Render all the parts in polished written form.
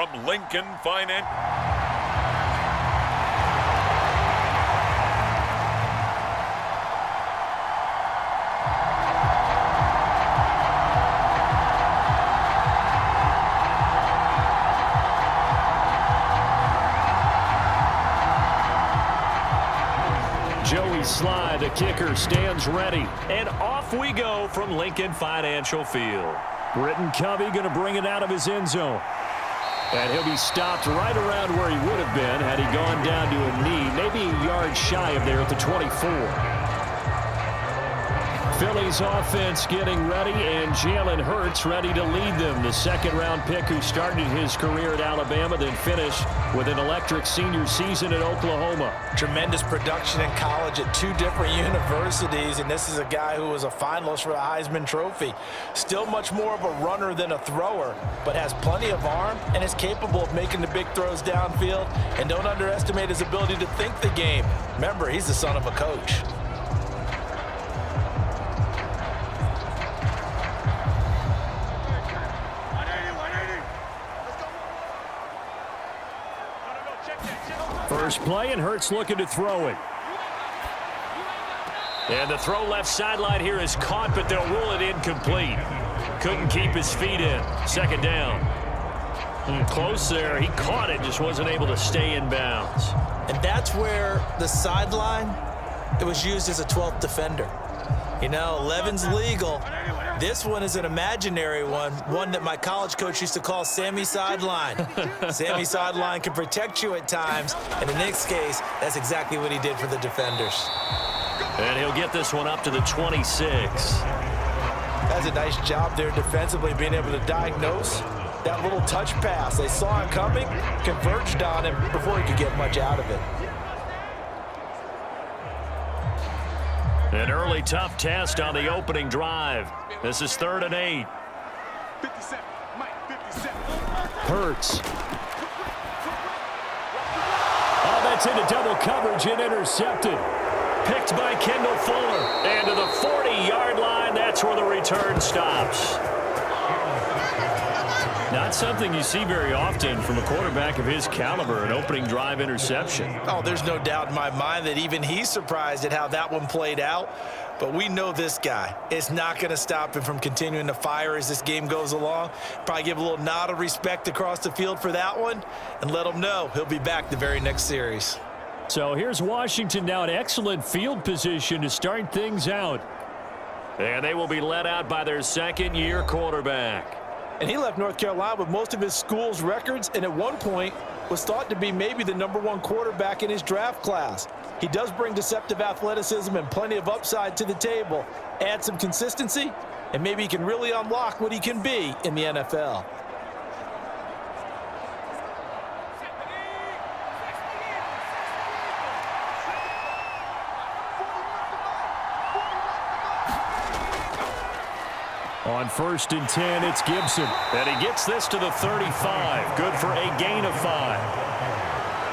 from Lincoln Finance. Joey Sly, the kicker, stands ready. And off we go from Lincoln Financial Field. Britton Covey going to bring it out of his end zone. And he'll be stopped right around where he would have been had he gone down to a knee, maybe a yard shy of there at the 24. Philly's offense getting ready, and Jalen Hurts ready to lead them. The second-round pick who started his career at Alabama, then finished with an electric senior season at Oklahoma. Tremendous production in college at 2 different universities, and this is a guy who was a finalist for the Heisman Trophy. Still much more of a runner than a thrower, but has plenty of arm and is capable of making the big throws downfield. And don't underestimate his ability to think the game. Remember, he's the son of a coach. First play, and Hurts looking to throw it. And the throw left sideline here is caught, but they'll rule it incomplete. Couldn't keep his feet in. Second down. Close there. He caught it, just wasn't able to stay in bounds. And that's where the sideline, it was used as a 12th defender. You know, 11's legal. This one is an imaginary one that my college coach used to call Sammy Sideline. Sammy Sideline can protect you at times, and in this case, that's exactly what he did for the defenders. And he'll get this one up to the 26. That's a nice job there defensively, being able to diagnose that little touch pass. They saw him coming, converged on him before he could get much out of it. An early tough test on the opening drive. This is 3rd and 8. 57, Mike, 57. Hurts. Oh, that's into double coverage and intercepted. Picked by Kendall Fuller. And to the 40-yard line, that's where the return stops. Not something you see very often from a quarterback of his caliber, an opening drive interception. Oh, there's no doubt in my mind that even he's surprised at how that one played out. But we know this guy is not going to stop him from continuing to fire as this game goes along. Probably give a little nod of respect across the field for that one and let him know he'll be back the very next series. So here's Washington now in excellent field position to start things out. And they will be led out by their second-year quarterback. And he left North Carolina with most of his school's records, and at one point was thought to be maybe the #1 quarterback in his draft class. He does bring deceptive athleticism and plenty of upside to the table. Add some consistency, and maybe he can really unlock what he can be in the NFL. On 1st and 10, it's Gibson. And he gets this to the 35. Good for a gain of 5.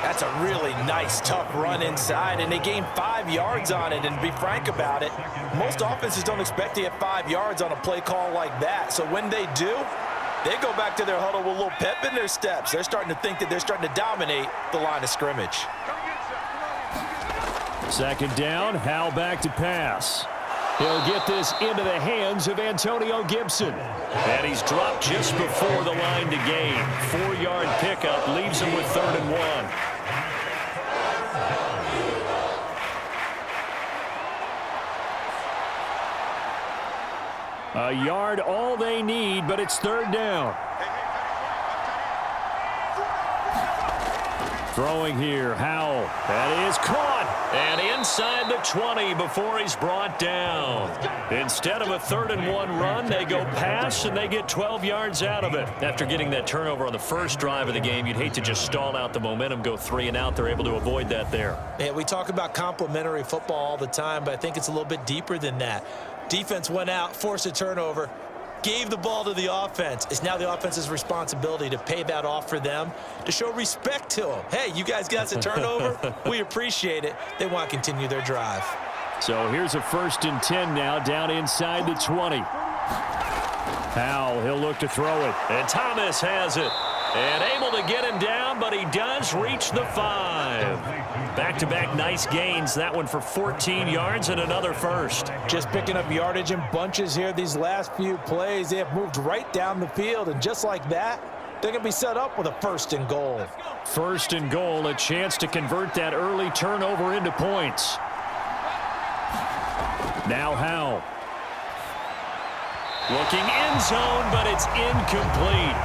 That's a really nice, tough run inside, and they gained 5 yards on it. And to be frank about it, most offenses don't expect to get 5 yards on a play call like that. So when they do, they go back to their huddle with a little pep in their steps. They're starting to think that they're starting to dominate the line of scrimmage. Second down, Howell back to pass. He'll get this into the hands of Antonio Gibson. And he's dropped just before the line to gain. 4-yard pickup leaves him with 3rd and 1. A yard all they need, but it's 3rd down. Throwing here, Howell. That is caught. And inside the 20 before he's brought down. Instead of a 3rd and 1 run, they go pass, and they get 12 yards out of it. After getting that turnover on the first drive of the game, you'd hate to just stall out the momentum, go 3 and out. They're able to avoid that there. Yeah, we talk about complementary football all the time, but I think it's a little bit deeper than that. Defense went out, forced a turnover, gave the ball to the offense. It's now the offense's responsibility to pay that off for them, to show respect to them. Hey, you guys got us a turnover. We appreciate it. They want to continue their drive. So here's a 1st and 10 now, down inside the 20. Howell, he'll look to throw it. And Thomas has it. And able to get him down, but he does reach the 5. Back-to-back nice gains. That one for 14 yards and another first. Just picking up yardage in bunches here these last few plays. They have moved right down the field, and just like that, they're going to be set up with a 1st and goal. 1st and goal, a chance to convert that early turnover into points. Now Howe. Looking end zone, but it's incomplete.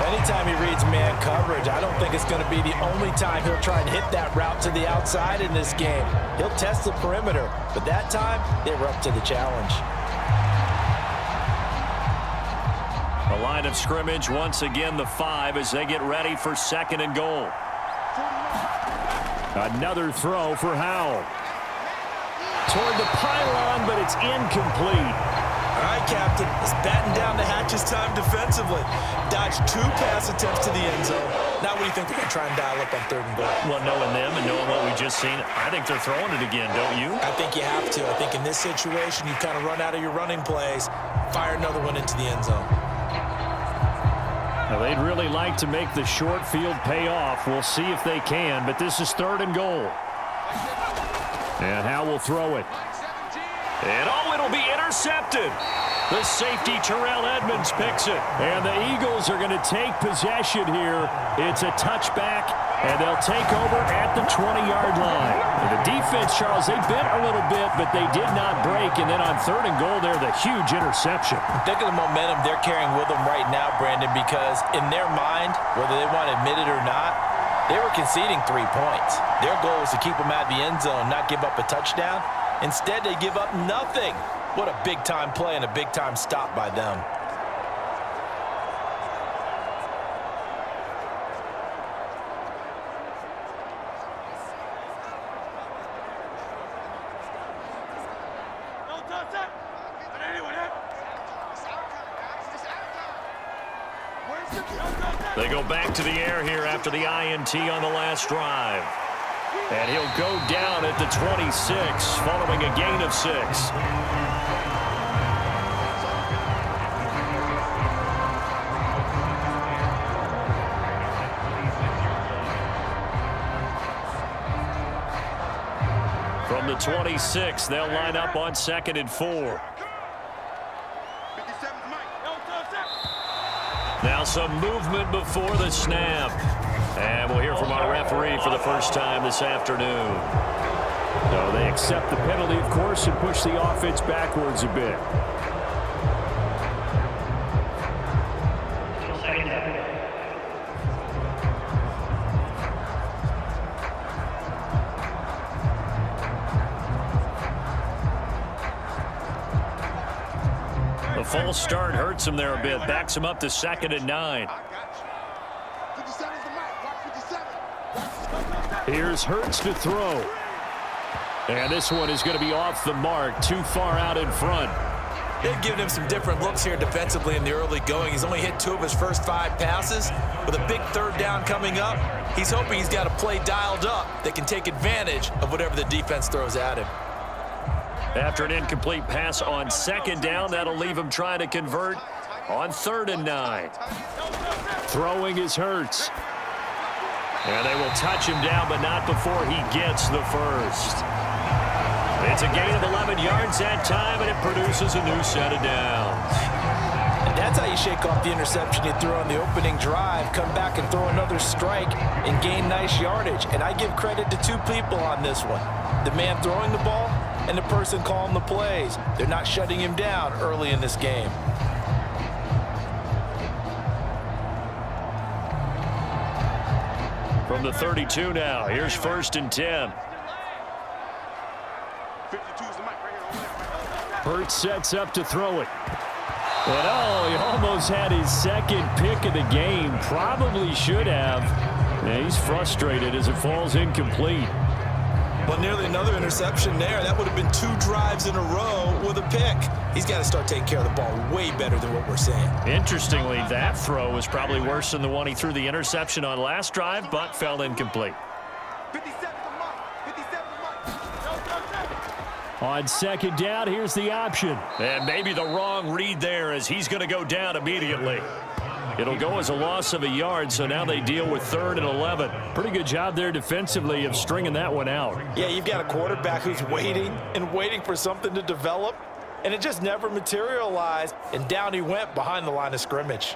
Anytime he reads man coverage, I don't think it's going to be the only time he'll try and hit that route to the outside in this game. He'll test the perimeter, but that time, they were up to the challenge. The line of scrimmage, once again, the 5 as they get ready for 2nd and goal. Another throw for Howe. Toward the pylon, but it's incomplete. All right, Captain, it's batten down the hatches time defensively. Dodged 2 pass attempts to the end zone. Now what do you think they're going to try and dial up on 3rd and goal? Well, knowing them and knowing what we just seen, I think they're throwing it again, don't you? I think you have to. I think in this situation, you kind of run out of your running plays, fire another one into the end zone. Now, they'd really like to make the short field pay off. We'll see if they can, but this is 3rd and goal. And Howe will throw it. And it'll be intercepted. The safety, Terrell Edmonds, picks it. And the Eagles are going to take possession here. It's a touchback, and they'll take over at the 20-yard line. And the defense, Charles, they bent a little bit, but they did not break. And then on 3rd and goal there, the huge interception. Think of the momentum they're carrying with them right now, Brandon, because in their mind, whether they want to admit it or not, they were conceding 3 points. Their goal was to keep them out of the end zone, not give up a touchdown. Instead, they give up nothing. What a big-time play and a big-time stop by them. They go back to the air here after the INT on the last drive. And he'll go down at the 26, following a gain of 6. From the 26, they'll line up on 2nd and 4. Now some movement before the snap. And we'll hear from our referee for the first time this afternoon. So they accept the penalty, of course, and push the offense backwards a bit. The false start hurts him there a bit. Backs him up to 2nd and 9. Here's Hurts to throw. And this one is going to be off the mark, too far out in front. They've given him some different looks here defensively in the early going. He's only hit 2 of his first 5 passes. With a big 3rd down coming up, he's hoping he's got a play dialed up that can take advantage of whatever the defense throws at him. After an incomplete pass on 2nd down, that'll leave him trying to convert on 3rd and 9. Throwing is Hurts. And they will touch him down, but not before he gets the first. It's a gain of 11 yards that time, and it produces a new set of downs. And that's how you shake off the interception you threw on the opening drive, come back and throw another strike and gain nice yardage. And I give credit to 2 people on this one. The man throwing the ball and the person calling the plays. They're not shutting him down early in this game. From the 32 now, here's 1st and 10. Hurts sets up to throw it. And he almost had his 2nd pick of the game. Probably should have. And he's frustrated as it falls incomplete. Well, nearly another interception there. That would have been 2 drives in a row with a pick. He's got to start taking care of the ball way better than what we're seeing. Interestingly, that throw was probably worse than the one he threw the interception on last drive, but fell incomplete. 57 to Mike. 57 to Mike. On 2nd down, here's the option. And maybe the wrong read there as he's going to go down immediately. It'll go as a loss of a yard, so now they deal with 3rd and 11. Pretty good job there defensively of stringing that one out. Yeah, you've got a quarterback who's waiting and waiting for something to develop, and it just never materialized, and down he went behind the line of scrimmage.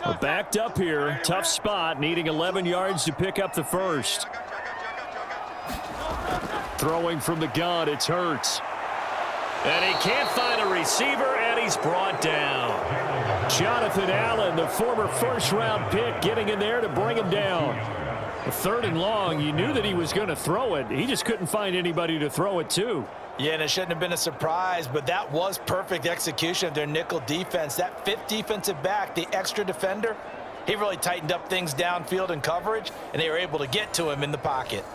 We're backed up here. Tough spot, needing 11 yards to pick up the first. Throwing from the gun, it's Hurts. And he can't find a receiver, and he's brought down. Jonathan Allen, the former first-round pick, getting in there to bring him down. A 3rd and long, you knew that he was going to throw it. He just couldn't find anybody to throw it to. Yeah, and it shouldn't have been a surprise, but that was perfect execution of their nickel defense. That 5th defensive back, the extra defender, he really tightened up things downfield in coverage, and they were able to get to him in the pocket.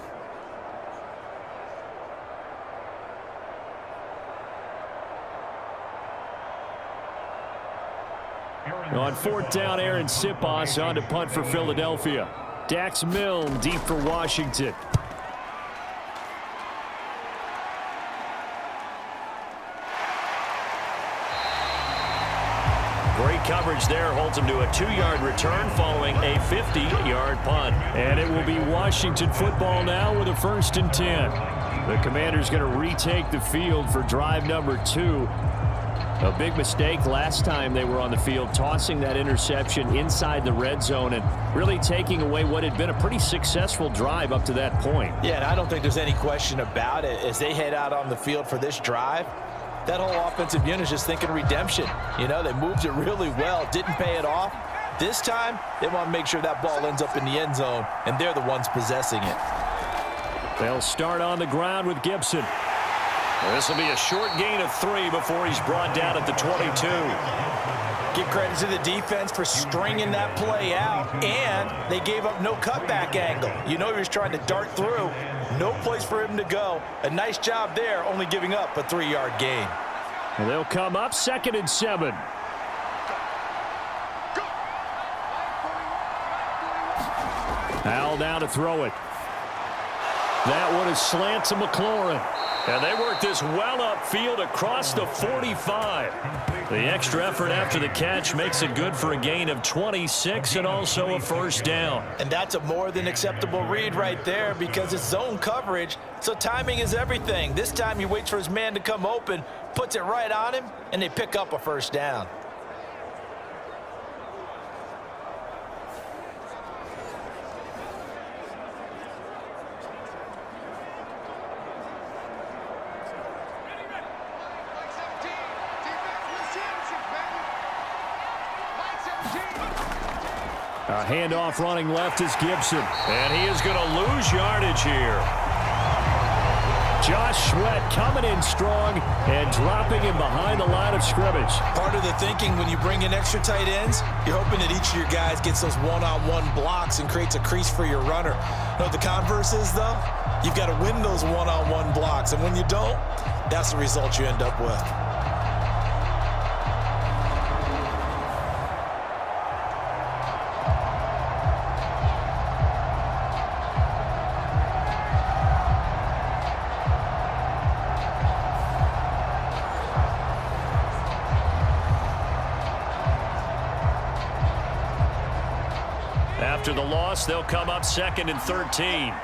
On 4th down, Aaron Sipos on to punt for Philadelphia. Dax Milne deep for Washington. Great coverage there, holds him to a 2-yard return following a 50-yard punt. And it will be Washington football now with a 1st and 10. The Commanders going to retake the field for drive number 2. A big mistake last time they were on the field, tossing that interception inside the red zone and really taking away what had been a pretty successful drive up to that point. Yeah, and I don't think there's any question about it. As they head out on the field for this drive, that whole offensive unit is just thinking redemption. You know, they moved it really well, didn't pay it off. This time, they want to make sure that ball ends up in the end zone, and they're the ones possessing it. They'll start on the ground with Gibson. This will be a short gain of 3 before he's brought down at the 22. Give credit to the defense for stringing that play out, and they gave up no cutback angle. You know he was trying to dart through. No place for him to go. A nice job there, only giving up a 3-yard gain. And they'll come up 2nd and 7. Al now to throw it. That one is slant to McLaurin. And they work this well upfield across the 45. The extra effort after the catch makes it good for a gain of 26 and also a 1st down. And that's a more than acceptable read right there because it's zone coverage, so timing is everything. This time he waits for his man to come open, puts it right on him, and they pick up a 1st down. A handoff running left is Gibson. And he is going to lose yardage here. Josh Sweat coming in strong and dropping him behind the line of scrimmage. Part of the thinking when you bring in extra tight ends, you're hoping that each of your guys gets those one-on-one blocks and creates a crease for your runner. You know what the converse is, though? You've got to win those one-on-one blocks, and when you don't, that's the result you end up with. After the loss, they'll come up 2nd and 13.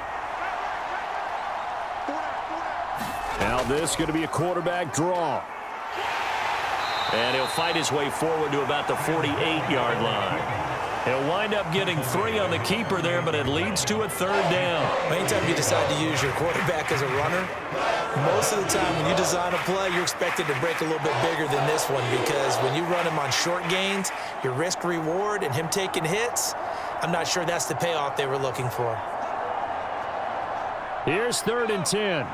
Now this is going to be a quarterback draw. And he'll fight his way forward to about the 48-yard line. He'll wind up getting 3 on the keeper there, but it leads to a 3rd down. Anytime you decide to use your quarterback as a runner, most of the time when you design a play, you're expected to break a little bit bigger than this one because when you run him on short gains, your risk-reward and him taking hits, I'm not sure that's the payoff they were looking for. Here's 3rd and 10.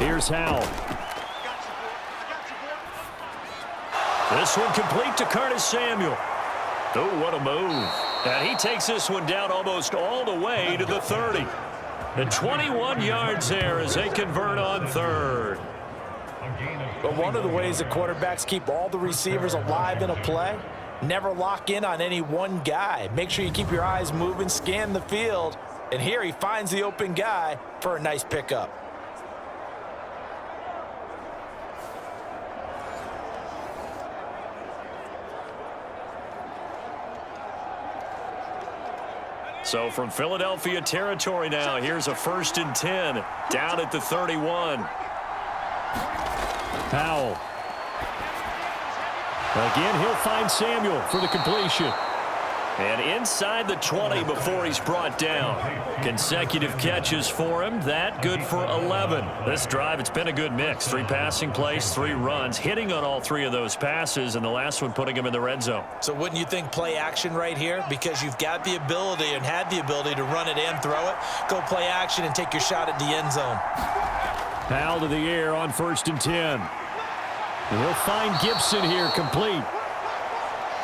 Here's Howell. This one complete to Curtis Samuel. Oh, what a move. And he takes this one down almost all the way to the 30. And 21 yards there as they convert on 3rd. But one of the ways that quarterbacks keep all the receivers alive in a play, never lock in on any one guy. Make sure you keep your eyes moving, scan the field, and here he finds the open guy for a nice pickup. So from Philadelphia territory now, here's a 1st and 10 down at the 31. Powell. Again, he'll find Samuel for the completion. And inside the 20 before he's brought down. Consecutive catches for him. That good for 11. This drive, it's been a good mix. 3 passing plays, 3 runs, hitting on all 3 of those passes, and the last one putting him in the red zone. So wouldn't you think play action right here? Because you've got the ability and had the ability to run it and throw it. Go play action and take your shot at the end zone. Powell to the air on 1st and 10. And he'll find Gibson here complete.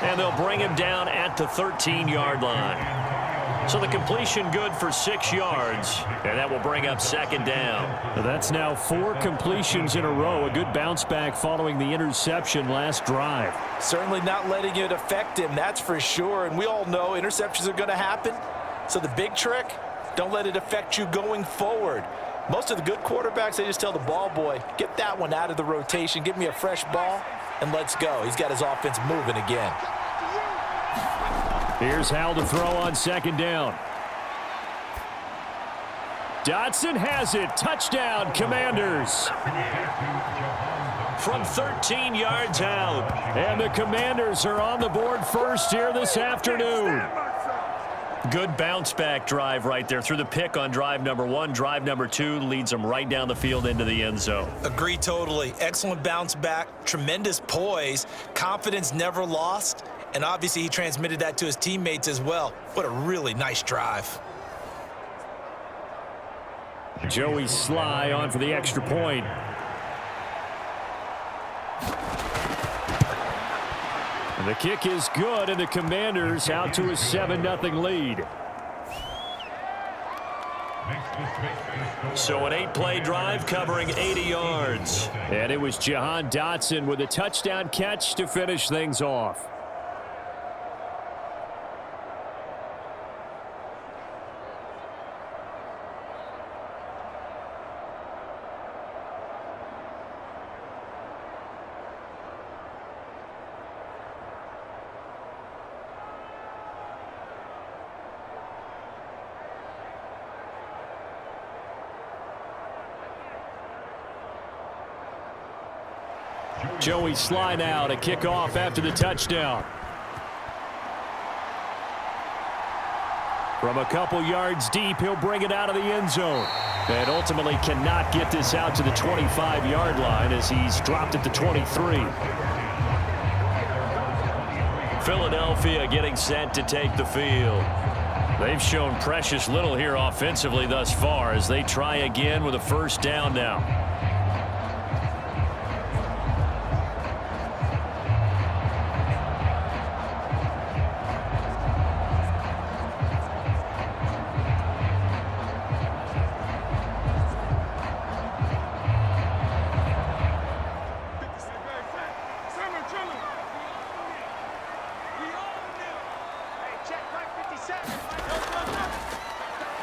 And they'll bring him down at the 13-yard line. So the completion good for 6 yards, and that will bring up 2nd down. That's now 4 completions in a row. A good bounce back following the interception last drive. Certainly not letting it affect him, that's for sure. And we all know interceptions are going to happen. So the big trick, don't let it affect you going forward. Most of the good quarterbacks, they just tell the ball boy, get that one out of the rotation, give me a fresh ball, and let's go. He's got his offense moving again. Here's Howell to throw on 2nd down. Dotson has it. Touchdown, Commanders. From 13 yards out. And the Commanders are on the board first here this afternoon. Good bounce-back drive right there through the pick on drive number 1. Drive number 2 leads them right down the field into the end zone. Agree totally. Excellent bounce back, tremendous poise, confidence never lost, and obviously he transmitted that to his teammates as well. What a really nice drive. Joey Sly on for the extra point. And the kick is good, and the Commanders out to a 7-0 lead. So an 8-play drive covering 80 yards. And it was Jahan Dotson with a touchdown catch to finish things off. Joey Sly now to kick off after the touchdown. From a couple yards deep, he'll bring it out of the end zone. And ultimately cannot get this out to the 25-yard line as he's dropped at the 23. Philadelphia getting set to take the field. They've shown precious little here offensively thus far as they try again with a 1st down now.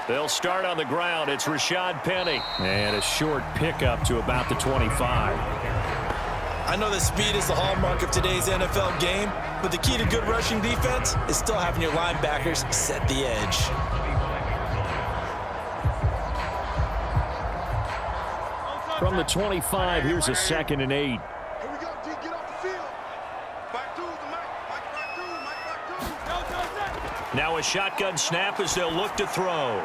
They'll start on the ground. It's Rashad Penny. And a short pickup to about the 25. I know that speed is the hallmark of today's NFL game, but the key to good rushing defense is still having your linebackers set the edge. From the 25, here's a 2nd and 8. Here we go, D. Get off the field. Back through the Mike. Now a shotgun snap as they'll look to throw.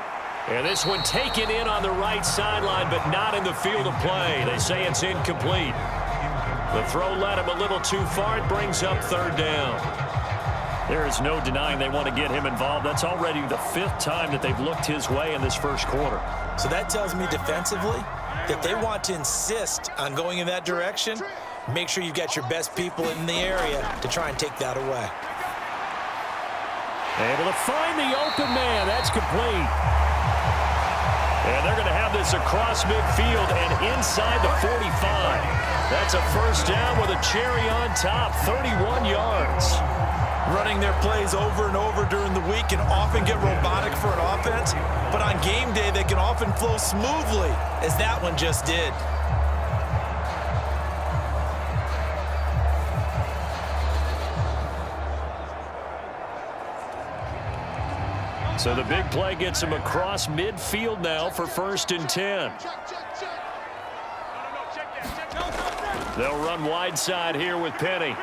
And this one taken in on the right sideline, but not in the field of play. They say it's incomplete. The throw led him a little too far. It brings up 3rd down. There is no denying they want to get him involved. That's already the 5th time that they've looked his way in this 1st quarter. So that tells me defensively that they want to insist on going in that direction. Make sure you've got your best people in the area to try and take that away. Able to find the open man. That's complete. And they're going to have this across midfield and inside the 45. That's a first down with a cherry on top, 31 yards. Running their plays over and over during the week can often get robotic for an offense, but on game day they can often flow smoothly, as that one just did. So the big play gets him across midfield now for 1st and 10. They'll run wide side here with Penny.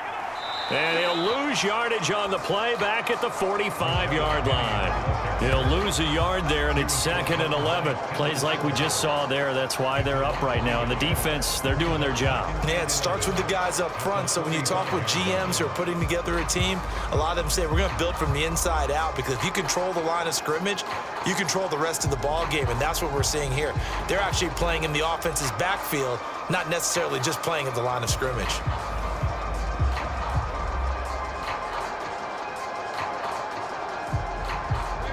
And he'll lose yardage on the play back at the 45-yard line. He'll lose a yard there, and it's 2nd and 11. Plays like we just saw there. That's why they're up right now. And the defense, they're doing their job. Yeah, it starts with the guys up front. So when you talk with GMs who are putting together a team, a lot of them say we're going to build from the inside out, because if you control the line of scrimmage, you control the rest of the ball game, and that's what we're seeing here. They're actually playing in the offense's backfield, not necessarily just playing at the line of scrimmage.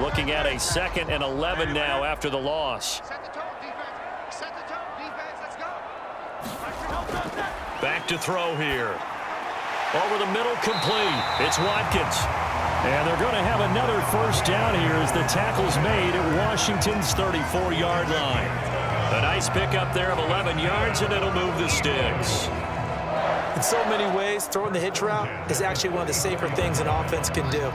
Looking at a 2nd and 11 now after the loss. Set the tone, defense. Set the tone, defense. Let's go. Back to throw here. Over the middle, complete. It's Watkins. And they're going to have another first down here as the tackle's made at Washington's 34-yard line. A nice pickup there of 11 yards, and it'll move the sticks. In so many ways, throwing the hitch route is actually one of the safer things an offense can do.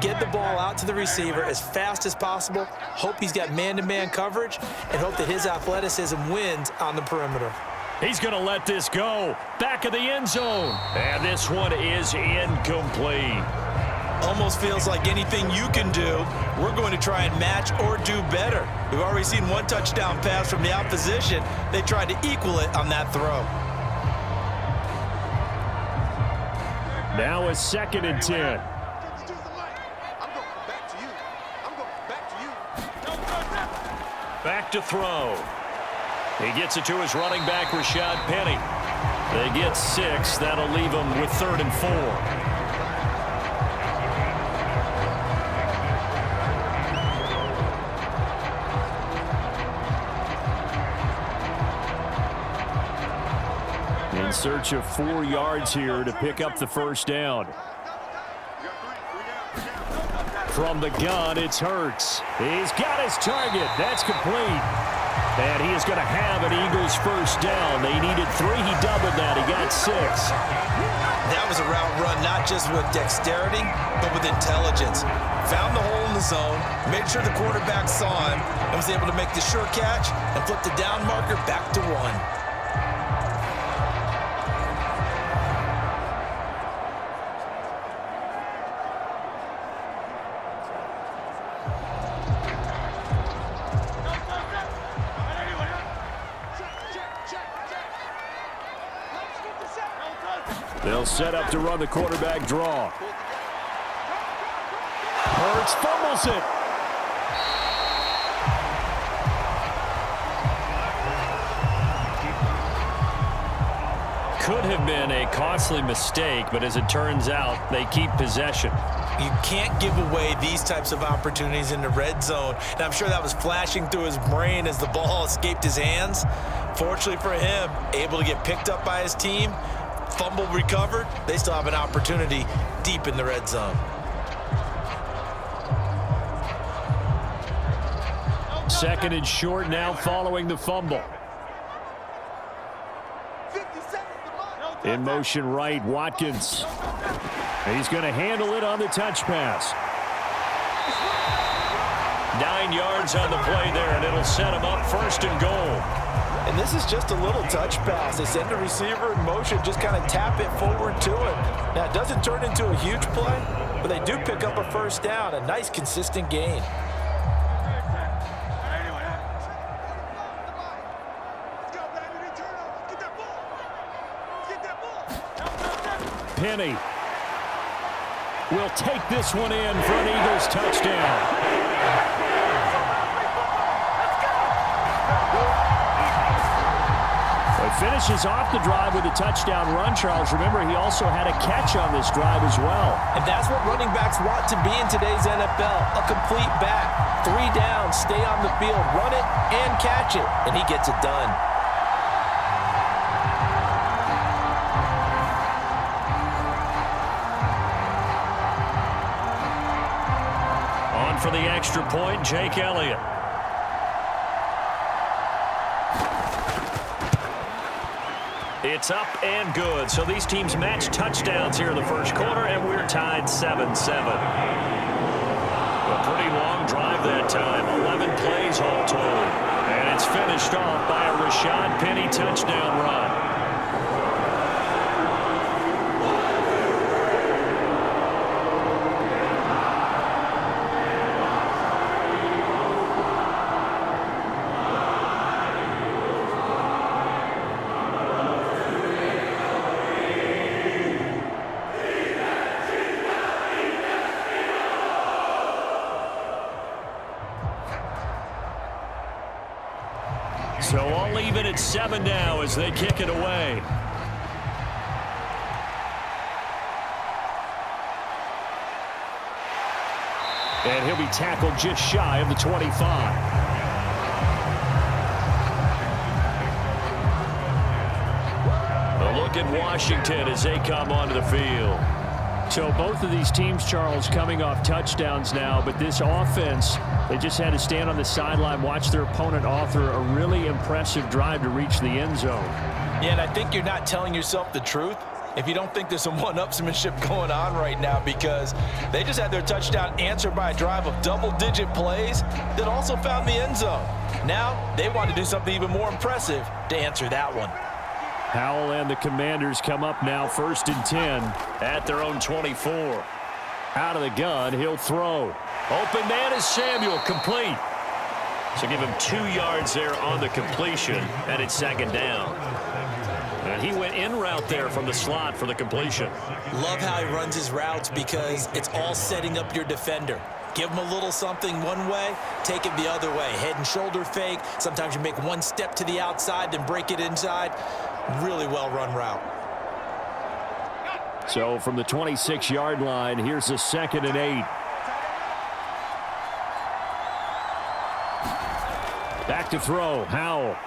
Get the ball out to the receiver as fast as possible, hope he's got man-to-man coverage, and hope that his athleticism wins on the perimeter. He's going to let this go. Back of the end zone. And this one is incomplete. Almost feels like anything you can do, we're going to try and match or do better. We've already seen one touchdown pass from the opposition. They tried to equal it on that throw. Now a 2nd and 10. Back to throw. He gets it to his running back, Rashad Penny. They get 6. That'll leave them with 3rd and 4. In search of 4 yards here to pick up the first down. From the gun, it's Hurts. He's got his target. That's complete. And he is going to have an Eagles first down. They needed 3. He doubled that. He got 6. That was a route run not just with dexterity, but with intelligence. Found the hole in the zone, made sure the quarterback saw him, and was able to make the sure catch and flip the down marker back to 1. They'll set up to run the quarterback draw. Hurts fumbles it. Could have been a costly mistake, but as it turns out, they keep possession. You can't give away these types of opportunities in the red zone. And I'm sure that was flashing through his brain as the ball escaped his hands. Fortunately for him, able to get picked up by his team, fumble recovered. They still have an opportunity deep in the red zone. Second and short now following the fumble. In motion right, Watkins. He's going to handle it on the touch pass. 9 yards on the play there, and it'll set him up 1st and goal. And this is just a little touch pass. They send the receiver in motion, just kind of tap it forward to it. Now, it doesn't turn into a huge play, but they do pick up a first down, a nice, consistent gain. Penny will take this one in for an Eagles touchdown. A finishes off the drive with a touchdown run, Charles. Remember, he also had a catch on this drive as well. And that's what running backs want to be in today's NFL, a complete back. 3 down, stay on the field, run it, and catch it, and he gets it done. On for the extra point, Jake Elliott. It's up and good. So these teams match touchdowns here in the first quarter, and we're tied 7-7. A pretty long drive that time. 11 plays all told. And it's finished off by a Rashad Penny touchdown run. So I'll leave it at 7 now as they kick it away. And he'll be tackled just shy of the 25. A look at Washington as they come onto the field. So both of these teams, Charles, coming off touchdowns now, but this offense, they just had to stand on the sideline, watch their opponent author a really impressive drive to reach the end zone. Yeah, and I think you're not telling yourself the truth if you don't think there's some one-upsmanship going on right now, because they just had their touchdown answered by a drive of double-digit plays that also found the end zone. Now they want to do something even more impressive to answer that one. Howell and the Commanders come up now 1st and 10 at their own 24. Out of the gun, he'll throw. Open man is Samuel, complete. So give him 2 yards there on the completion, and it's 2nd down. And he went in route there from the slot for the completion. Love how he runs his routes because it's all setting up your defender. Give him a little something one way, take it the other way. Head and shoulder fake. Sometimes you make one step to the outside, then break it inside. Really well-run route. So from the 26-yard line, here's a 2nd and 8. Back to throw, Howell.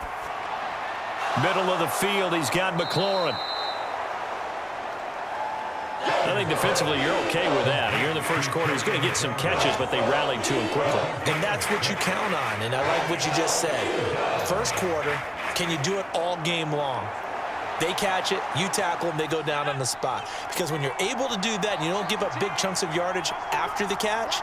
Middle of the field, he's got McLaurin. I think defensively you're okay with that. Here in the first quarter, he's going to get some catches, but they rallied to him quickly. And that's what you count on, and I like what you just said. First quarter, can you do it all game long? They catch it, you tackle them, they go down on the spot. Because when you're able to do that and you don't give up big chunks of yardage after the catch,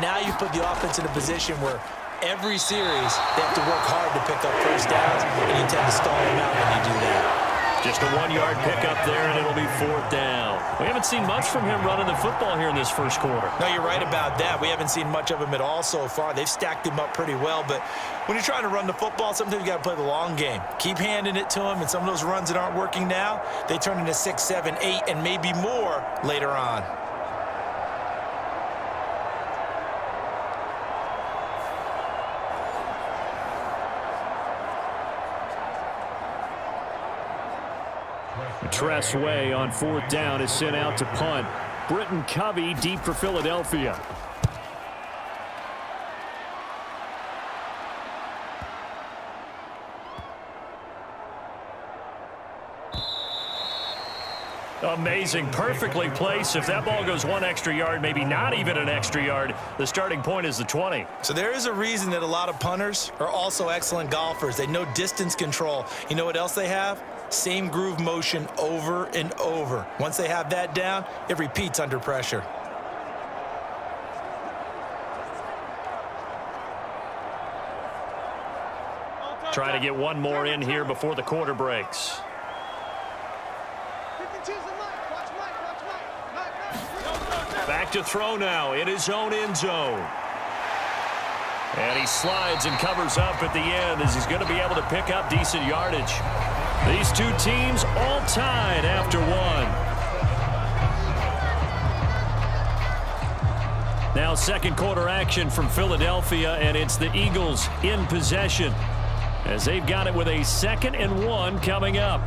now you put the offense in a position where every series they have to work hard to pick up first downs, and you tend to stall them out when you do that. Just a 1-yard pickup there, and it'll be 4th down. We haven't seen much from him running the football here in this first quarter. No, you're right about that. We haven't seen much of him at all so far. They've stacked him up pretty well, but when you're trying to run the football, sometimes you got to play the long game. Keep handing it to him, and some of those runs that aren't working now, they turn into 6, 7, 8, and maybe more later on. Tress Way on 4th down is sent out to punt. Britton Covey deep for Philadelphia. Amazing, perfectly placed. If that ball goes 1 extra yard, maybe not even an extra yard, the starting point is the 20. So there is a reason that a lot of punters are also excellent golfers. They know distance control. You know what else they have? Same groove motion over and over. Once they have that down, it repeats under pressure. Try to get one more in here before the quarter breaks. Back to throw now in his own end zone. And he slides and covers up at the end as he's going to be able to pick up decent yardage. These two teams all tied after one. Now 2nd quarter action from Philadelphia, and it's the Eagles in possession. as they've got it with a 2nd and 1 coming up.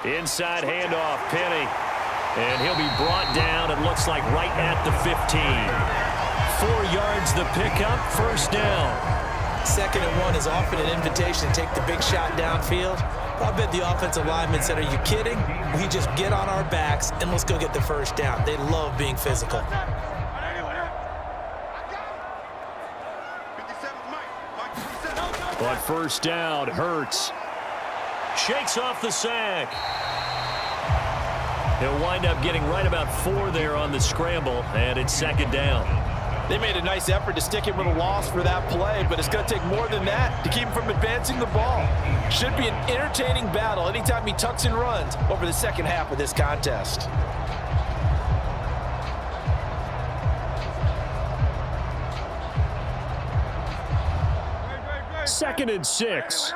Inside handoff, Penny. And he'll be brought down, it looks like, right at the 15. 4 yards the pickup, first down. 2nd and 1 is often an invitation to take the big shot downfield. I bet the offensive linemen said, are you kidding? We just get on our backs and let's go get the first down. They love being physical. But first down, Hurts. Shakes off the sack. He'll wind up getting right about 4 there on the scramble, and it's 2nd down. They made a nice effort to stick him with a loss for that play, but it's going to take more than that to keep him from advancing the ball. Should be an entertaining battle anytime he tucks and runs over the second half of this contest. Second and 6.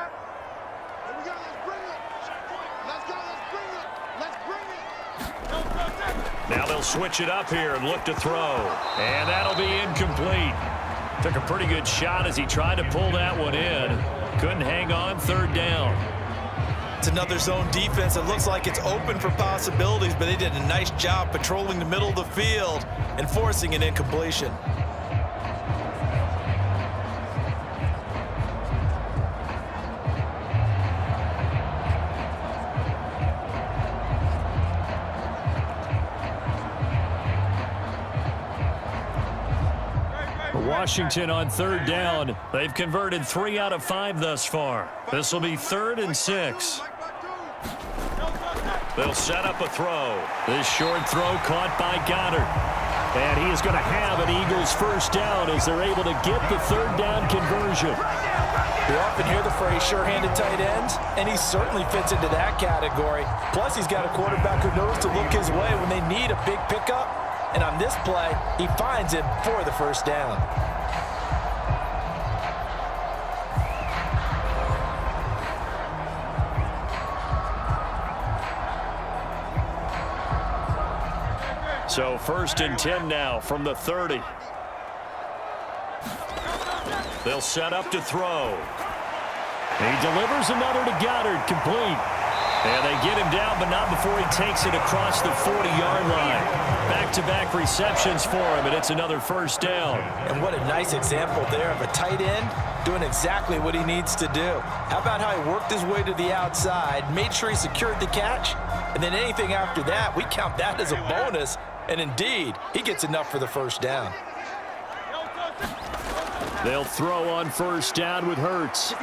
Now they'll switch it up here and look to throw. And that'll be incomplete. Took a pretty good shot as he tried to pull that one in. Couldn't hang on, 3rd down. It's another zone defense. It looks like it's open for possibilities, but they did a nice job patrolling the middle of the field and forcing an incompletion. Washington on 3rd down. They've converted 3 out of 5 thus far. This will be 3rd and 6. They'll set up a throw. This short throw caught by Goddard. And he is going to have an Eagles first down as they're able to get the 3rd down conversion. We often hear the phrase sure-handed tight ends, and he certainly fits into that category. Plus, he's got a quarterback who knows to look his way when they need a big pickup. And on this play, he finds him for the first down. So 1st and 10 now from the 30. They'll set up to throw. He delivers another to Goddard, complete. And they get him down, but not before he takes it across the 40-yard line. Back-to-back receptions for him, and it's another first down. And what a nice example there of a tight end doing exactly what he needs to do. How about how he worked his way to the outside, made sure he secured the catch, and then anything after that, we count that as a bonus. And indeed, he gets enough for the first down. They'll throw on first down with Hurts.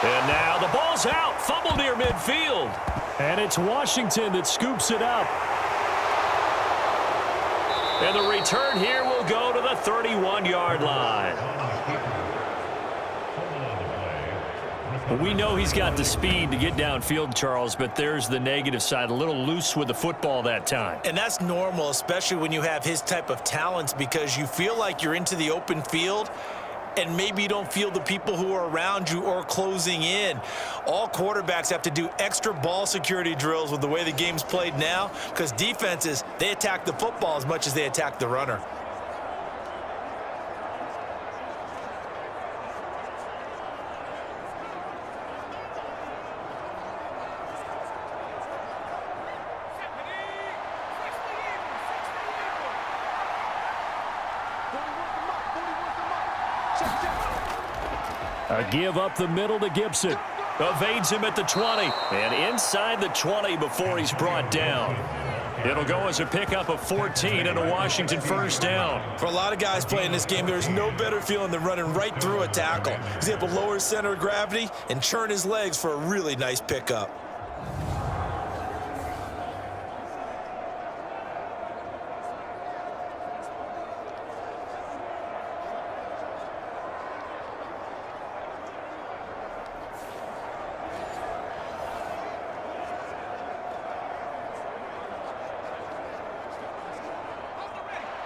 And now the ball's out. Fumble near midfield. And it's Washington that scoops it up. And the return here will go to the 31-yard line. We know he's got the speed to get downfield, Charles, but there's the negative side. A little loose with the football that time. And that's normal, especially when you have his type of talents, because you feel like you're into the open field and maybe you don't feel the people who are around you or closing in. All quarterbacks have to do extra ball security drills with the way the game's played now, because defenses, they attack the football as much as they attack the runner. A give up the middle to Gibson. Evades him at the 20. And inside the 20 before he's brought down. It'll go as a pickup of 14 and a Washington first down. For a lot of guys playing this game, there's no better feeling than running right through a tackle. He's able to lower his center of gravity and churn his legs for a really nice pickup.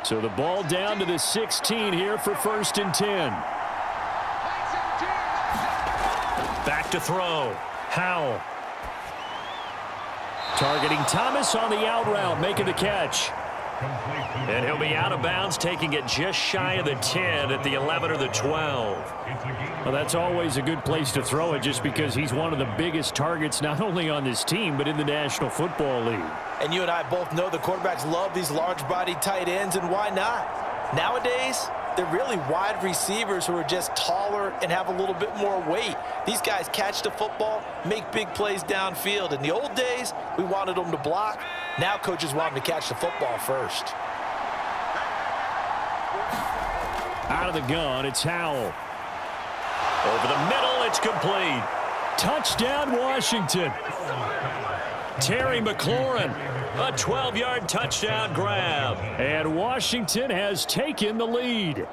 So the ball down to the 16 here for 1st and 10. to throw. Howell. Targeting Thomas on the out route, making the catch. And he'll be out of bounds, taking it just shy of the 10 at the 11 or the 12. Well, that's always a good place to throw it just because he's one of the biggest targets not only on this team but in the National Football League. And you and I both know the quarterbacks love these large-bodied tight ends, and why not? Nowadays, they're really wide receivers who are just taller and have a little bit more weight. These guys catch the football, make big plays downfield. In the old days, we wanted them to block. Now coaches want them to catch the football first. Out of the gun, it's Howell. Over the middle, it's complete. Touchdown, Washington. Terry McLaurin, a 12-yard touchdown grab. And Washington has taken the lead.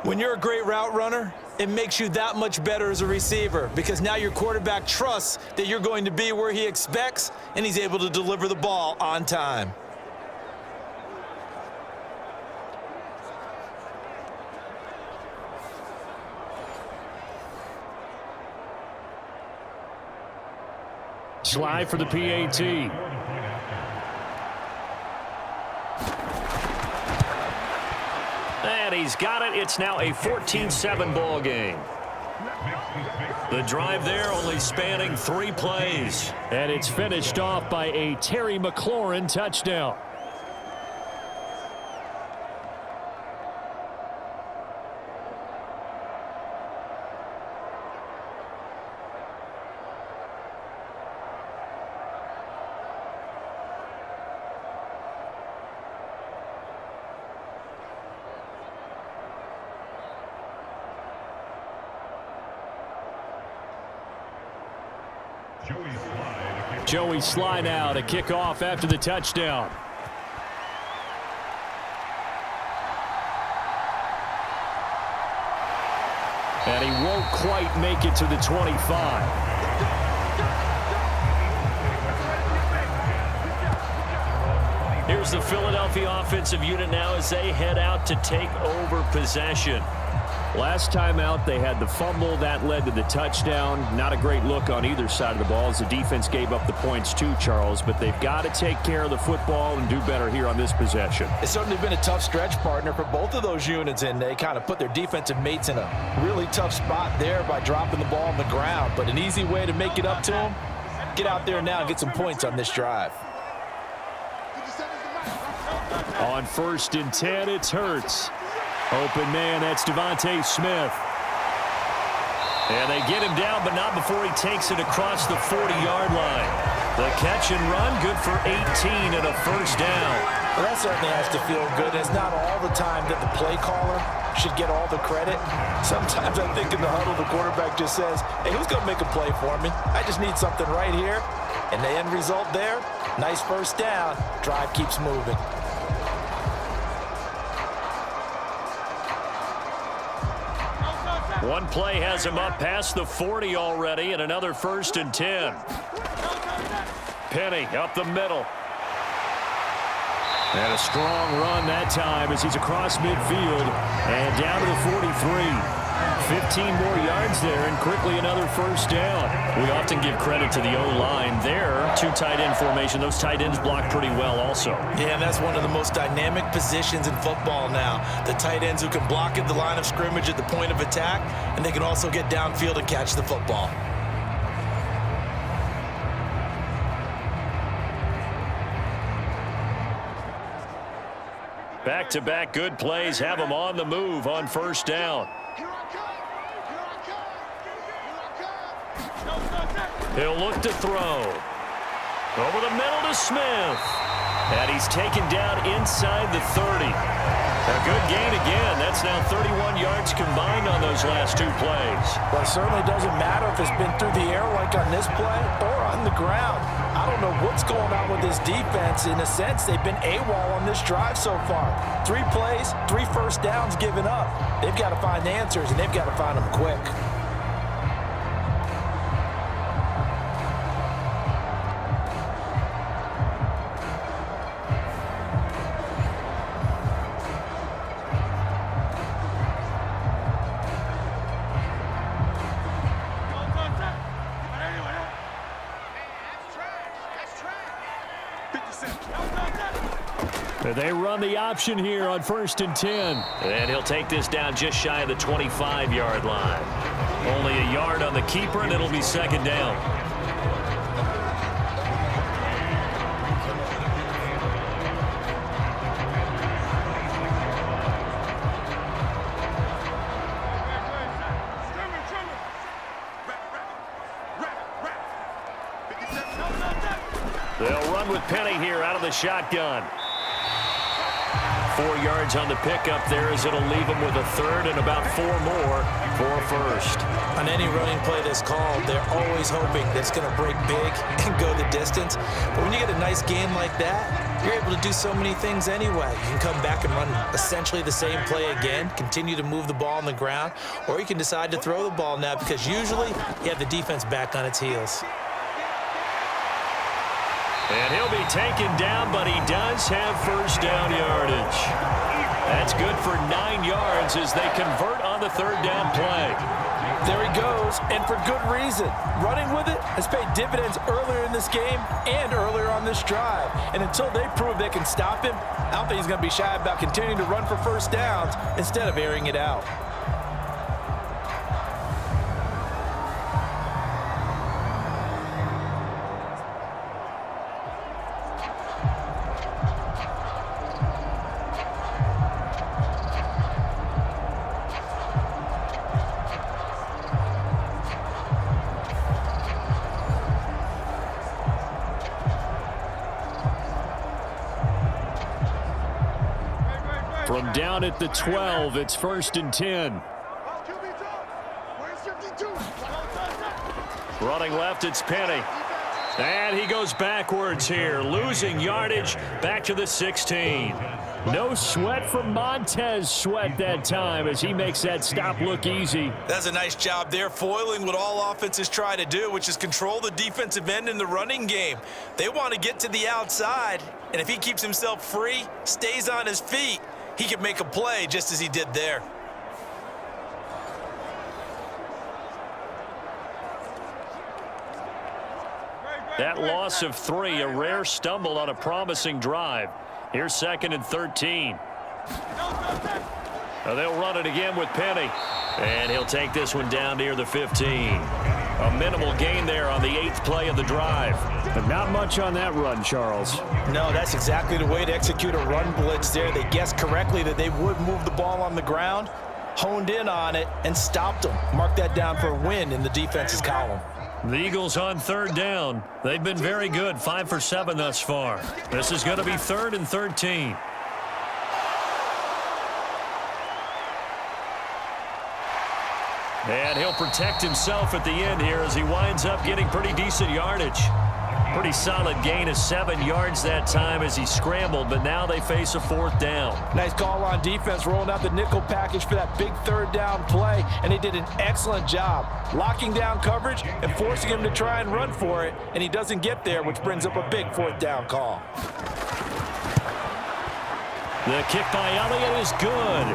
When you're a great route runner, it makes you that much better as a receiver because now your quarterback trusts that you're going to be where he expects and he's able to deliver the ball on time. Slide for the PAT. And he's got it. It's now a 14-7 ball game. The drive there only spanning 3 plays. And it's finished off by a Terry McLaurin touchdown. Joey Slye now to kick off after the touchdown. And he won't quite make it to the 25. Here's the Philadelphia offensive unit now as they head out to take over possession. Last time out, they had the fumble. That led to the touchdown. Not a great look on either side of the ball as the defense gave up the points too, Charles. But they've got to take care of the football and do better here on this possession. It's certainly been a tough stretch, partner, for both of those units, and they kind of put their defensive mates in a really tough spot there by dropping the ball on the ground. But an easy way to make it up to them, get out there now and get some points on this drive. On 1st and 10, it's Hurts. Open man, that's Devontae Smith. And they get him down, but not before he takes it across the 40-yard line. The catch and run, good for 18 and a first down. Well, that certainly has to feel good. It's not all the time that the play caller should get all the credit. Sometimes I think in the huddle, the quarterback just says, hey, who's going to make a play for me? I just need something right here. And the end result there, nice first down. Drive keeps moving. One play has him up past the 40 already, and another 1st and 10. Penny up the middle. And a strong run that time as he's across midfield and down to the 43. 15 more yards there and quickly another first down. We often give credit to the O-line there. 2 tight end formation. Those tight ends block pretty well also. Yeah, and that's one of the most dynamic positions in football now. The tight ends who can block at the line of scrimmage at the point of attack, and they can also get downfield and catch the football. Back-to-back good plays have them on the move on first down. He'll look to throw. Over the middle to Smith. And he's taken down inside the 30. A good gain again. That's now 31 yards combined on those last 2 plays. Well, it certainly doesn't matter if it's been through the air like on this play or on the ground. I don't know what's going on with this defense. In a sense, they've been AWOL on this drive so far. 3 plays, 3 first downs given up. They've got to find answers, and they've got to find them quick. They run the option here on 1st and 10. And he'll take this down just shy of the 25-yard line. Only a yard on the keeper, and it'll be 2nd down. They'll run with Penny here out of the shotgun. 4 yards on the pickup there as it'll leave them with a 3rd and about 4 more for a 1st. On any running play that's called, they're always hoping that it's going to break big and go the distance. But when you get a nice game like that, you're able to do so many things anyway. You can come back and run essentially the same play again, continue to move the ball on the ground, or you can decide to throw the ball now because usually you have the defense back on its heels. And he'll be taken down, but he does have 1st down yardage. That's good for 9 yards as they convert on the 3rd down play. There he goes, and for good reason. Running with it has paid dividends earlier in this game and earlier on this drive. And until they prove they can stop him, I don't think he's going to be shy about continuing to run for 1st downs instead of airing it out. From down at the 12, it's 1st and 10. Running left, it's Penny. And he goes backwards here, losing yardage back to the 16. No sweat from Montez Sweat that time as he makes that stop look easy. That's a nice job there, foiling what all offenses try to do, which is control the defensive end in the running game. They want to get to the outside, and if he keeps himself free, stays on his feet, he can make a play just as he did there. That loss of 3, a rare stumble on a promising drive. Here's 2nd and 13. Now they'll run it again with Penny. And he'll take this one down near the 15. A minimal gain there on the 8th play of the drive. But not much on that run, Charles. No, that's exactly the way to execute a run blitz there. They guessed correctly that they would move the ball on the ground, honed in on it, and stopped them. Mark that down for a win in the defense's column. The Eagles on 3rd down. They've been very good, 5 for 7 thus far. This is going to be 3rd and 13. And he'll protect himself at the end here as he winds up getting pretty decent yardage. Pretty solid gain of 7 yards that time as he scrambled, but now they face a 4th down. Nice call on defense, rolling out the nickel package for that big 3rd down play, and they did an excellent job locking down coverage and forcing him to try and run for it, and he doesn't get there, which brings up a big 4th down call. The kick by Elliott is good.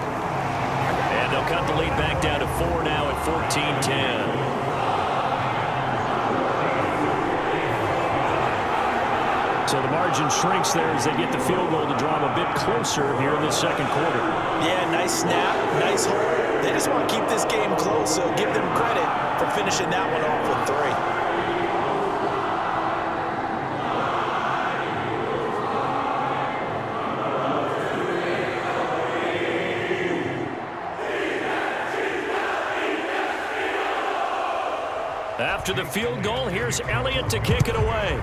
And they'll cut the lead back down to 4 now at 14-10. So the margin shrinks there as they get the field goal to draw them a bit closer here in the 2nd quarter. Yeah, nice snap, nice hold. They just want to keep this game close, so give them credit for finishing that one off with 3. After the field goal, here's Elliott to kick it away.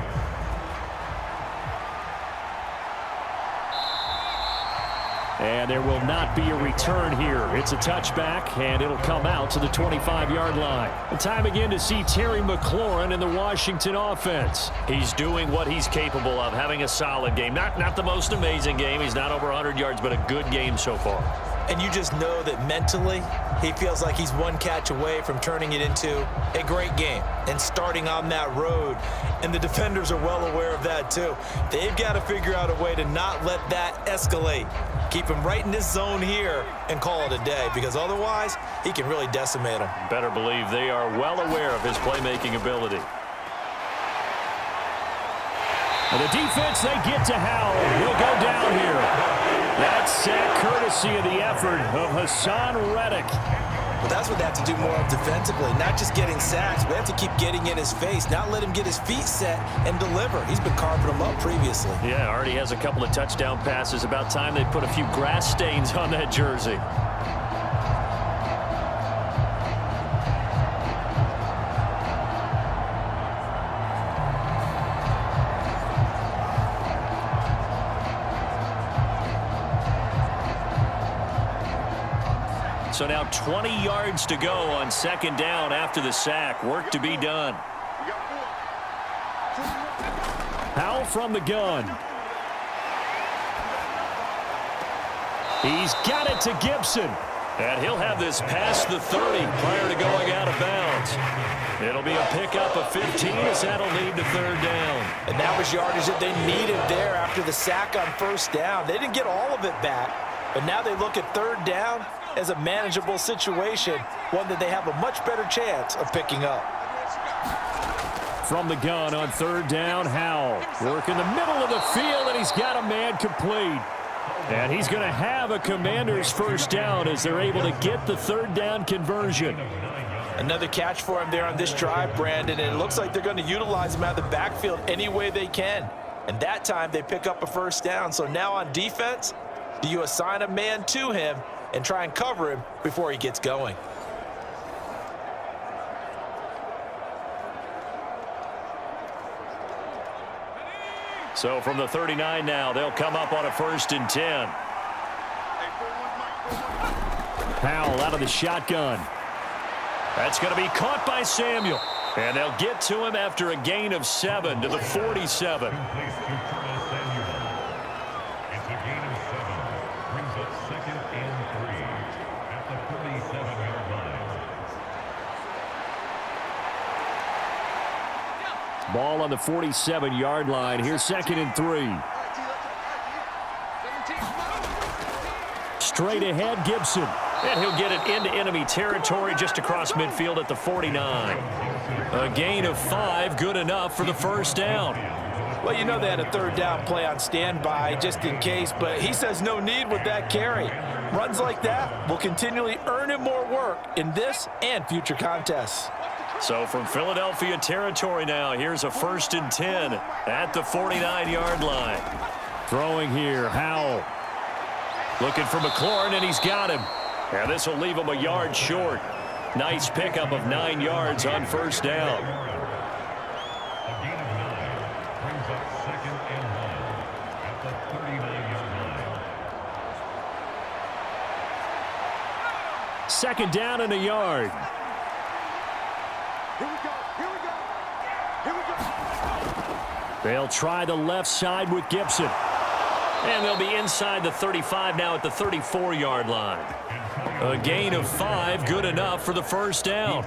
And there will not be a return here. It's a touchback, and it'll come out to the 25-yard line. Time again to see Terry McLaurin in the Washington offense. He's doing what he's capable of, having a solid game. Not the most amazing game. He's not over 100 yards, but a good game so far. And you just know that mentally, he feels like he's one catch away from turning it into a great game and starting on that road. And the defenders are well aware of that, too. They've got to figure out a way to not let that escalate. Keep him right in this zone here and call it a day, because otherwise, he can really decimate them. Better believe they are well aware of his playmaking ability. And the defense, they get to Howell. He'll go down here. That's sack courtesy of the effort of Hassan Reddick. Well, that's what they have to do more of defensively, not just getting sacks, but they have to keep getting in his face, not let him get his feet set and deliver. He's been carving them up previously. Yeah, already has a couple of touchdown passes. About time they put a few grass stains on that jersey. So now 20 yards to go on second down after the sack. Work to be done. Howell from the gun. He's got it to Gibson. And he'll have this past the 30 prior to going out of bounds. It'll be a pickup of 15 as that'll lead to third down. And that was yardage that they needed there after the sack on first down. They didn't get all of it back, but now they look at third down as a manageable situation, one that they have a much better chance of picking up. From the gun on third down, Howell. Work in the middle of the field, and he's got a man complete. And he's going to have a Commander's first down as they're able to get the third down conversion. Another catch for him there on this drive, Brandon, and it looks like they're going to utilize him out of the backfield any way they can. And that time they pick up a first down. So now on defense, do you assign a man to him and try and cover him before he gets going? So from the 39 now, they'll come up on a 1st and 10. Howell out of the shotgun. That's going to be caught by Samuel. And they'll get to him after a gain of 7 to the 47. Ball on the 47-yard line. Here's 2nd and 3. Straight ahead, Gibson. And he'll get it into enemy territory just across midfield at the 49. A gain of 5, good enough for the first down. Well, you know they had a third down play on standby just in case, but he says no need with that carry. Runs like that will continually earn him more work in this and future contests. So from Philadelphia territory now, here's a 1st and 10 at the 49-yard line. Throwing here, Howell. Looking for McLaurin, and he's got him. And this will leave him a yard short. Nice pickup of 9 yards on first down. Second down and a yard. They'll try the left side with Gibson. And they'll be inside the 35 now at the 34-yard line. A gain of 5, good enough for the first down.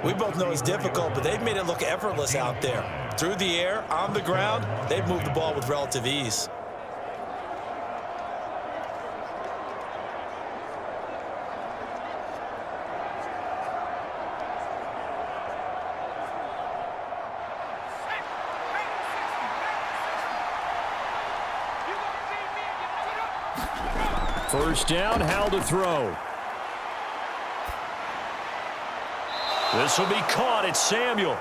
We both know it's difficult, but they've made it look effortless out there. Through the air, on the ground, they've moved the ball with relative ease. First down, Howell to throw. This will be caught. It's Samuel.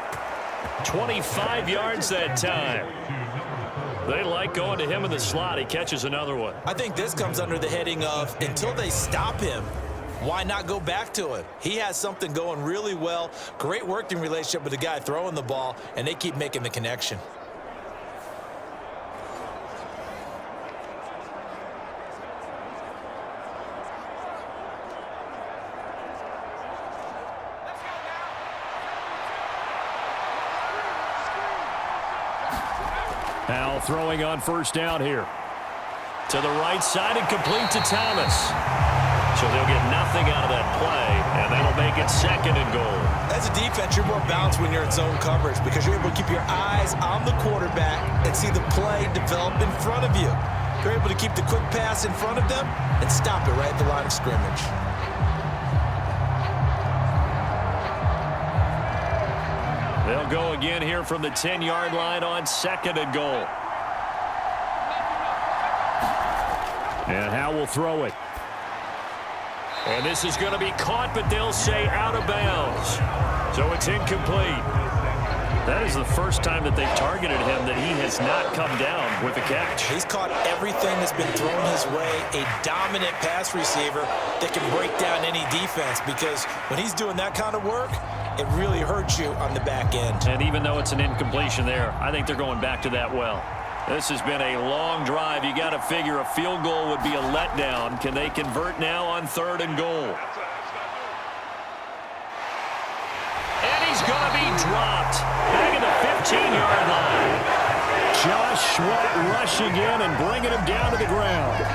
25 yards that time. They like going to him in the slot. He catches another one. I think this comes under the heading of until they stop him, why not go back to him? He has something going really well. Great working relationship with the guy throwing the ball, and they keep making the connection. Howell throwing on first down here. To the right side and complete to Thomas. So they'll get nothing out of that play, and that'll make it 2nd and goal. As a defense, you're more balanced when you're in zone coverage because you're able to keep your eyes on the quarterback and see the play develop in front of you. You're able to keep the quick pass in front of them and stop it right at the line of scrimmage. They'll go again here from the 10-yard line on 2nd and goal. And Howe will throw it. And this is going to be caught, but they'll say out of bounds. So it's incomplete. That is the first time that they've targeted him that he has not come down with a catch. He's caught everything that's been thrown his way. A dominant pass receiver that can break down any defense, because when he's doing that kind of work, it really hurts you on the back end. And even though it's an incompletion there, I think they're going back to that well. This has been a long drive. You got to figure a field goal would be a letdown. Can they convert now on 3rd and goal? And he's going to be dropped. Back at the 15-yard line. Josh Sweat rushing in and bringing him down to the ground.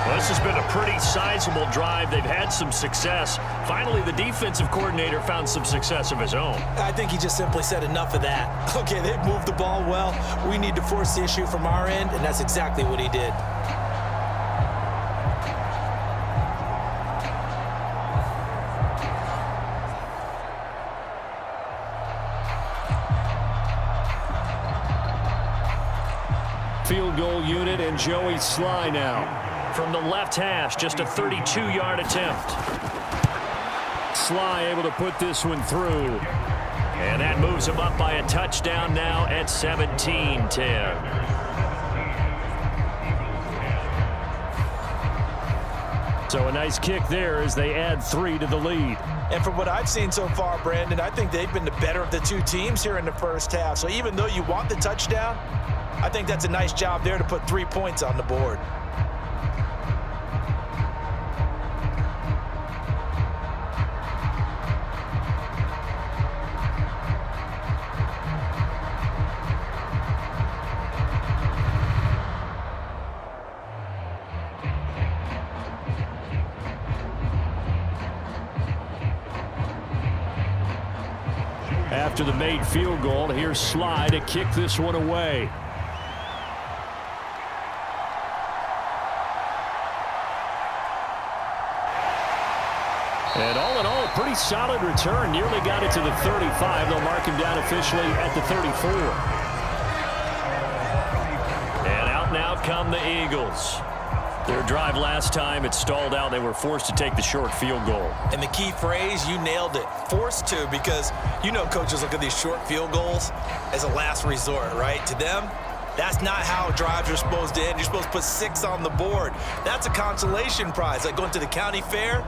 Well, this has been a pretty sizable drive. They've had some success. Finally, the defensive coordinator found some success of his own. I think he just simply said enough of that. Okay, they've moved the ball well. We need to force the issue from our end, and that's exactly what he did. Field goal unit and Joey Sly now. From the left hash, just a 32-yard attempt. Sly able to put this one through. And that moves him up by a touchdown now at 17-10. So a nice kick there as they add 3 to the lead. And from what I've seen so far, Brandon, I think they've been the better of the two teams here in the first half. So even though you want the touchdown, I think that's a nice job there to put 3 points on the board. After the made field goal, here's Sly to kick this one away. And all in all, a pretty solid return. Nearly got it to the 35. They'll mark him down officially at the 34. And out now come the Eagles. Their drive last time, it stalled out. They were forced to take the short field goal. And the key phrase, you nailed it, forced to, because you know coaches look at these short field goals as a last resort, right? To them, that's not how drives are supposed to end. You're supposed to put 6 on the board. That's a consolation prize. Like going to the county fair,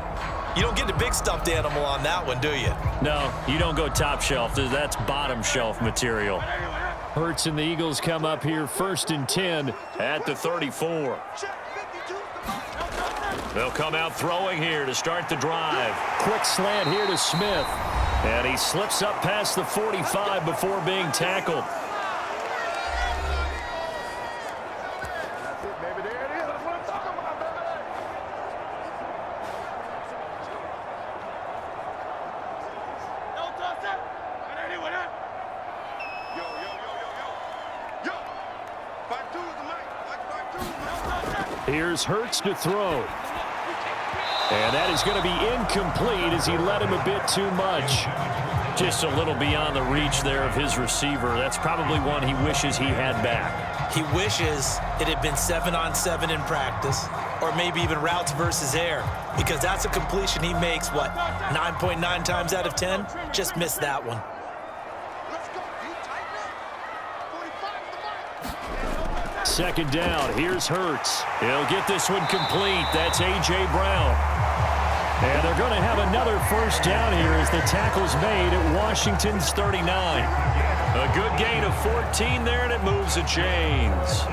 you don't get the big stuffed animal on that one, do you? No, you don't go top shelf. That's bottom shelf material. Hurts and the Eagles come up here 1st and 10 at the 34. They'll come out throwing here to start the drive. Quick slant here to Smith. And he slips up past the 45 before being tackled. Here's Hurts to throw. And that is going to be incomplete as he led him a bit too much. Just a little beyond the reach there of his receiver. That's probably one he wishes he had back. He wishes it had been 7-on-7 in practice, or maybe even routes versus air, because that's a completion he makes, what, 9.9 times out of 10? Just missed that one. Second down, here's Hurts. He'll get this one complete. That's A.J. Brown. And they're going to have another first down here as the tackle's made at Washington's 39. A good gain of 14 there, and it moves the chains.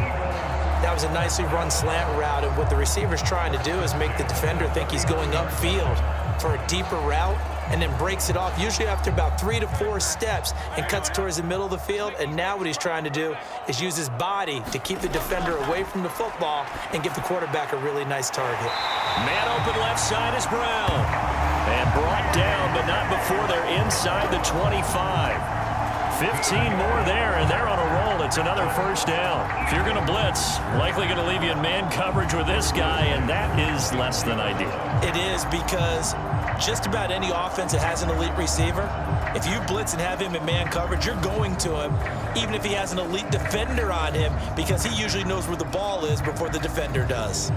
That was a nicely run slant route, and what the receiver's trying to do is make the defender think he's going upfield for a deeper route, and then breaks it off, usually after about 3 to 4 steps, and cuts towards the middle of the field. And now what he's trying to do is use his body to keep the defender away from the football and give the quarterback a really nice target. Man open left side is Brown. And brought down, but not before they're inside the 25. 15 more there, and they're on a roll. It's another first down. If you're going to blitz, likely going to leave you in man coverage with this guy, and that is less than ideal. It is, because just about any offense that has an elite receiver, if you blitz and have him in man coverage, you're going to him, even if he has an elite defender on him, because he usually knows where the ball is before the defender does.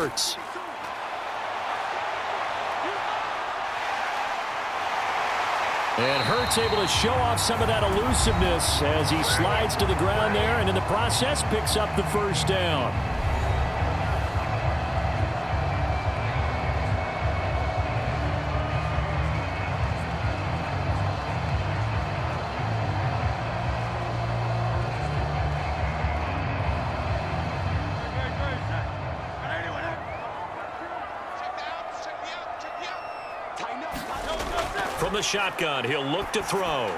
Hurts. And Hurts able to show off some of that elusiveness as he slides to the ground there, and in the process picks up the first down. From the shotgun, he'll look to throw.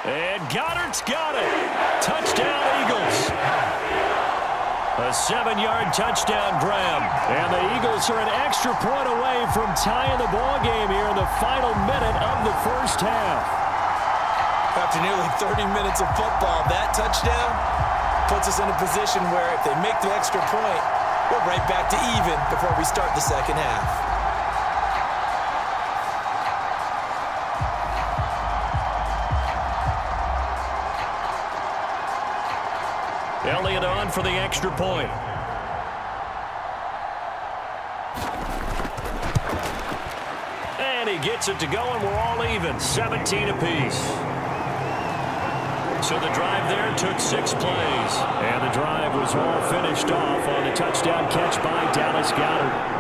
And Goddard's got it. Touchdown, Eagles. A 7-yard touchdown grab. And the Eagles are an extra point away from tying the ball game here in the final minute of the first half. After nearly 30 minutes of football, that touchdown puts us in a position where if they make the extra point, we're right back to even before we start the second half. Elliott on for the extra point. And he gets it to go, and we're all even, 17 apiece. So the drive there took 6 plays. And the drive was all finished off on the touchdown catch by Dallas Goedert.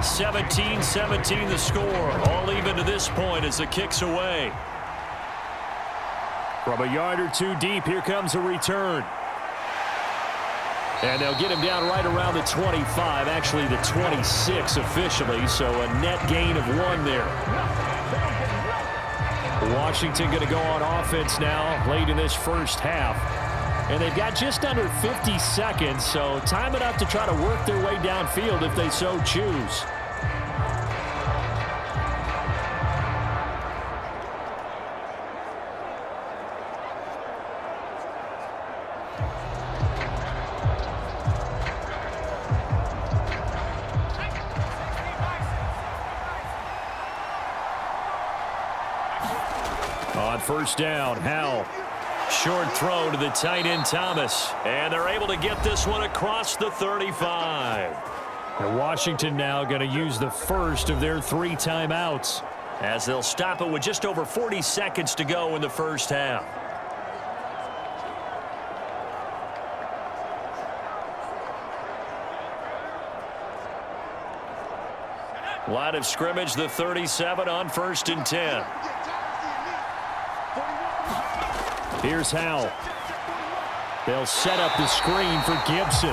(17-17) the score. All even to this point as the kick's away. From a yard or two deep, here comes a return. And they'll get him down right around the 25, actually the 26 officially, so a net gain of 1 there. Washington going to go on offense now late in this first half. And they've got just under 50 seconds, so time enough to try to work their way downfield if they so choose. On first down, Howell. Short throw to the tight end, Thomas. And they're able to get this one across the 35. And Washington now going to use the first of their 3 timeouts as they'll stop it with just over 40 seconds to go in the first half. Line of scrimmage, the 37 on 1st and 10. Here's Howell. They'll set up the screen for Gibson.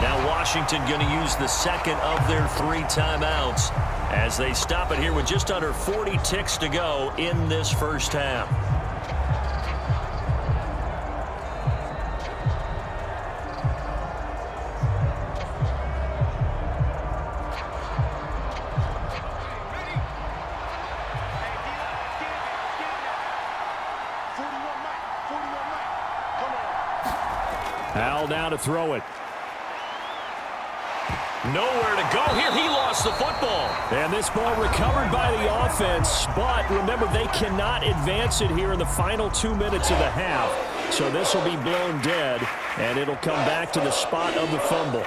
Now Washington going to use the second of their 3 timeouts as they stop it here with just under 40 ticks to go in this first half. Howell down to throw it. Nowhere to go here. He lost the football. And this ball recovered by the offense. But remember, they cannot advance it here in the final 2 minutes of the half. So this will be blown dead, and it'll come back to the spot of the fumble.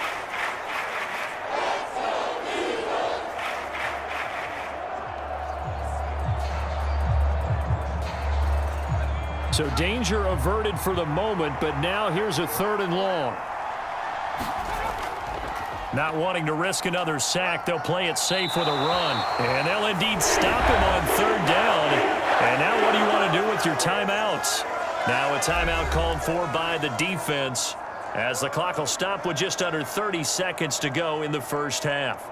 So danger averted for the moment, but now here's a 3rd and long. Not wanting to risk another sack, they'll play it safe with a run. And they'll indeed stop him on 3rd down. And now what do you want to do with your timeouts? Now a timeout called for by the defense as the clock will stop with just under 30 seconds to go in the first half.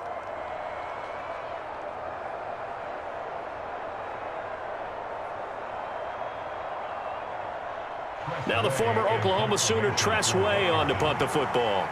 Now the former Oklahoma Sooner Tress Way on to punt the football.